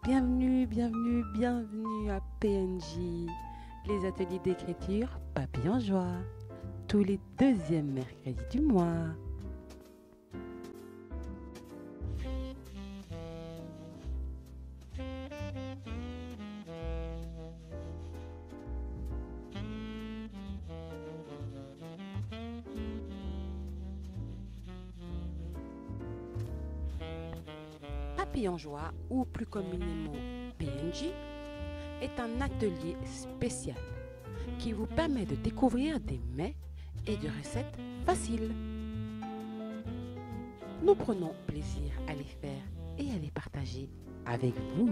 Bienvenue à PNJ, les ateliers d'écriture Papillon Joie, tous les deuxièmes mercredis du mois. Papillon Joie, ou plus communément PNJ, est un atelier spécial qui vous permet de découvrir des mets et des recettes faciles. Nous prenons plaisir à les faire et à les partager avec vous.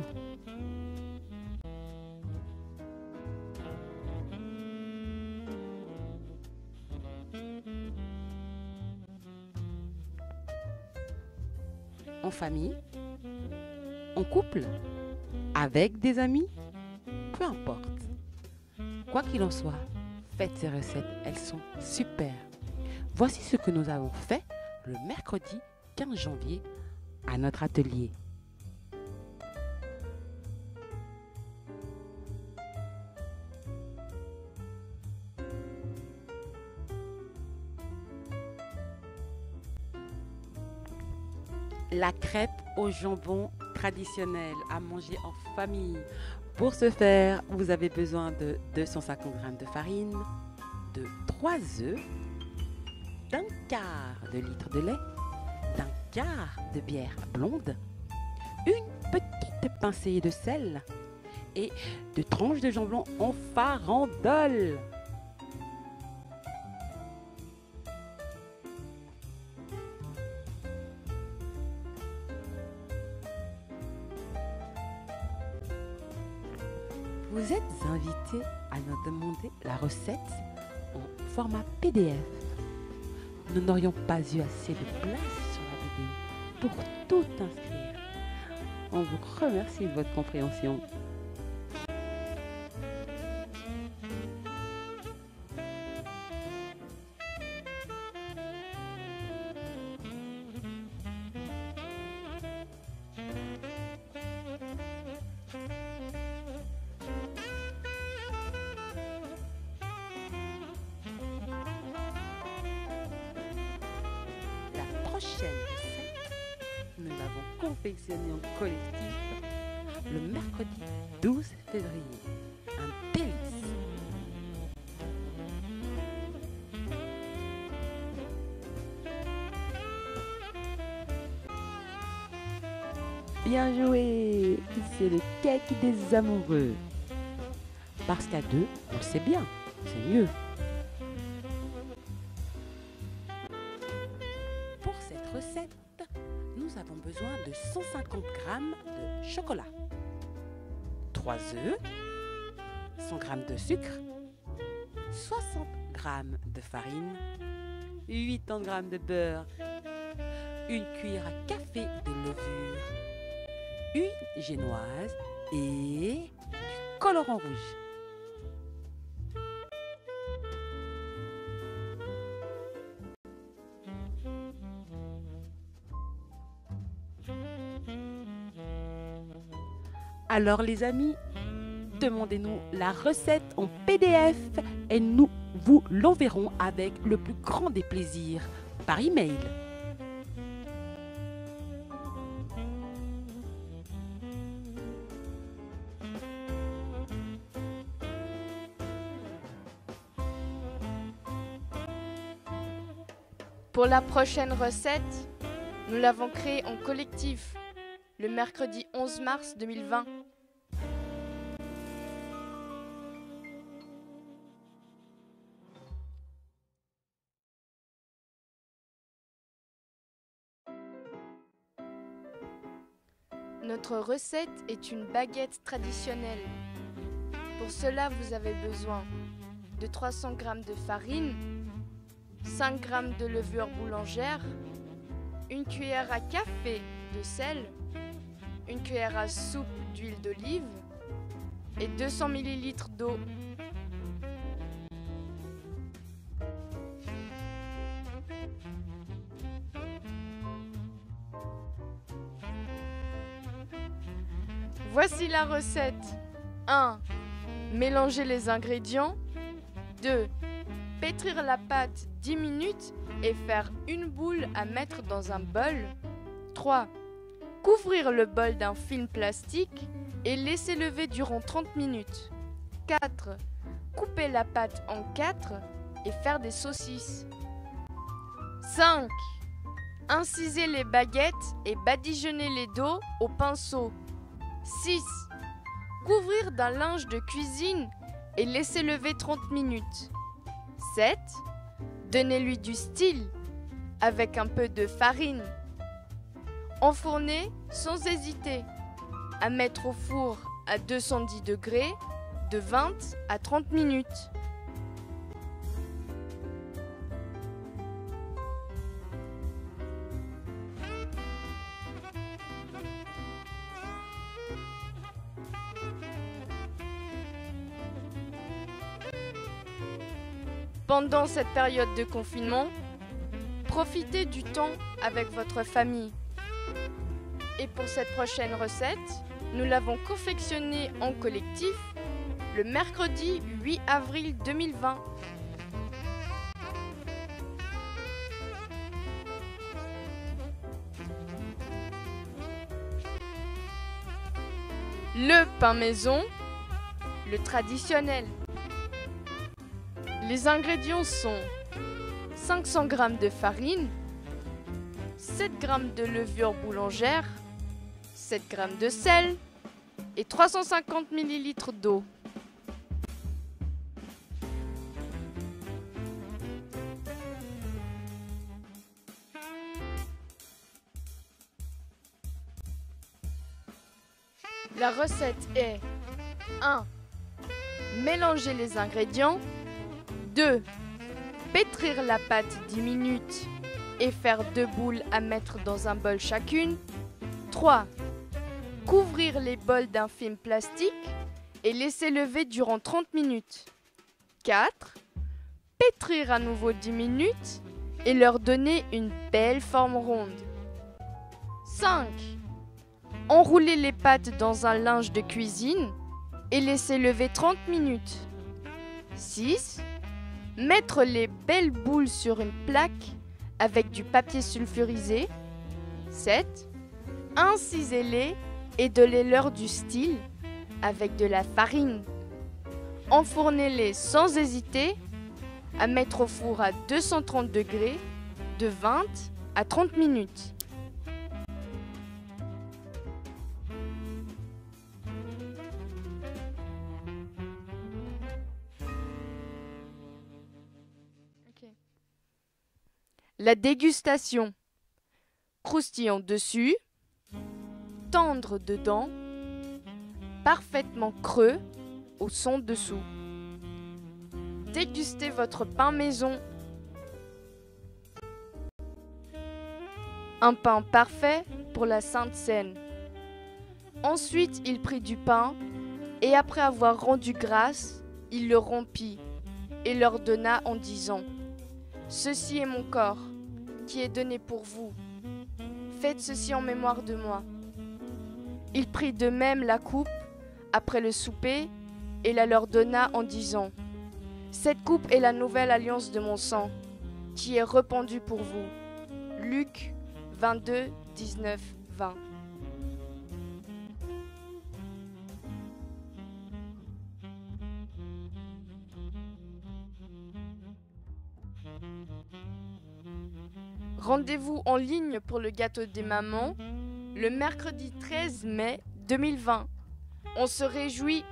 En famille, en couple, avec des amis, peu importe. Quoi qu'il en soit, faites ces recettes, elles sont super. Voici ce que nous avons fait le mercredi 15 janvier à notre atelier. La crêpe au jambon traditionnelle à manger en famille. Pour ce faire, vous avez besoin de 250 g de farine, de 3 œufs, d'un quart de litre de lait, d'un quart de bière blonde, une petite pincée de sel et de tranches de jambon en farandole. Vous êtes invité à nous demander la recette en format PDF. Nous n'aurions pas eu assez de place sur la vidéo pour tout inscrire. On vous remercie de votre compréhension. Prochaine recette, nous l'avons confectionnée en collectif le mercredi 12 février. Un délice! Bien joué! C'est le cake des amoureux. Parce qu'à deux, on le sait bien, c'est mieux. Pour cette recette, nous avons besoin de 150 g de chocolat, 3 œufs, 100 g de sucre, 60 g de farine, 80 g de beurre, une cuillère à café de levure, une génoise et du colorant rouge. Alors les amis, demandez-nous la recette en PDF et nous vous l'enverrons avec le plus grand des plaisirs par email. Pour la prochaine recette, nous l'avons créée en collectif le mercredi 11 mars 2020. Notre recette est une baguette traditionnelle. Pour cela, vous avez besoin de 300 g de farine, 5 g de levure boulangère, une cuillère à café de sel, une cuillère à soupe d'huile d'olive et 200 ml d'eau. Voici la recette. 1. Mélanger les ingrédients. 2. Pétrir la pâte 10 minutes et faire une boule à mettre dans un bol. 3. Couvrir le bol d'un film plastique et laisser lever durant 30 minutes. 4. Couper la pâte en 4 et faire des saucisses. 5. Inciser les baguettes et badigeonner les dos au pinceau. 6. Couvrir d'un linge de cuisine et laisser lever 30 minutes. 7. Donnez-lui du style avec un peu de farine. Enfourner sans hésiter. À mettre au four à 210 degrés de 20 à 30 minutes. Pendant cette période de confinement, profitez du temps avec votre famille. Et pour cette prochaine recette, nous l'avons confectionnée en collectif le mercredi 8 avril 2020. Le pain maison, le traditionnel. Les ingrédients sont 500 g de farine, 7 g de levure boulangère, 7 g de sel et 350 ml d'eau. La recette est 1. Mélanger les ingrédients. 2. Pétrir la pâte 10 minutes et faire 2 boules à mettre dans un bol chacune. 3. Couvrir les bols d'un film plastique et laisser lever durant 30 minutes. 4. Pétrir à nouveau 10 minutes et leur donner une belle forme ronde. 5. Enrouler les pâtes dans un linge de cuisine et laisser lever 30 minutes. 6. Mettre les belles boules sur une plaque avec du papier sulfurisé. 7. Inciser-les et donner-leur du style avec de la farine. Enfournez-les sans hésiter à mettre au four à 230 degrés de 20 à 30 minutes. La dégustation. Croustillant dessus, tendre dedans, parfaitement creux au son dessous. Dégustez votre pain maison. Un pain parfait pour la Sainte Seine. Ensuite, il prit du pain et après avoir rendu grâce, il le rompit et leur donna en disant : Ceci est mon corps, qui est donné pour vous. Faites ceci en mémoire de moi. Il prit de même la coupe après le souper et la leur donna en disant : Cette coupe est la nouvelle alliance de mon sang, qui est répandue pour vous. Luc 22, 19, 20. Rendez-vous en ligne pour le gâteau des mamans le mercredi 13 mai 2020. On se réjouit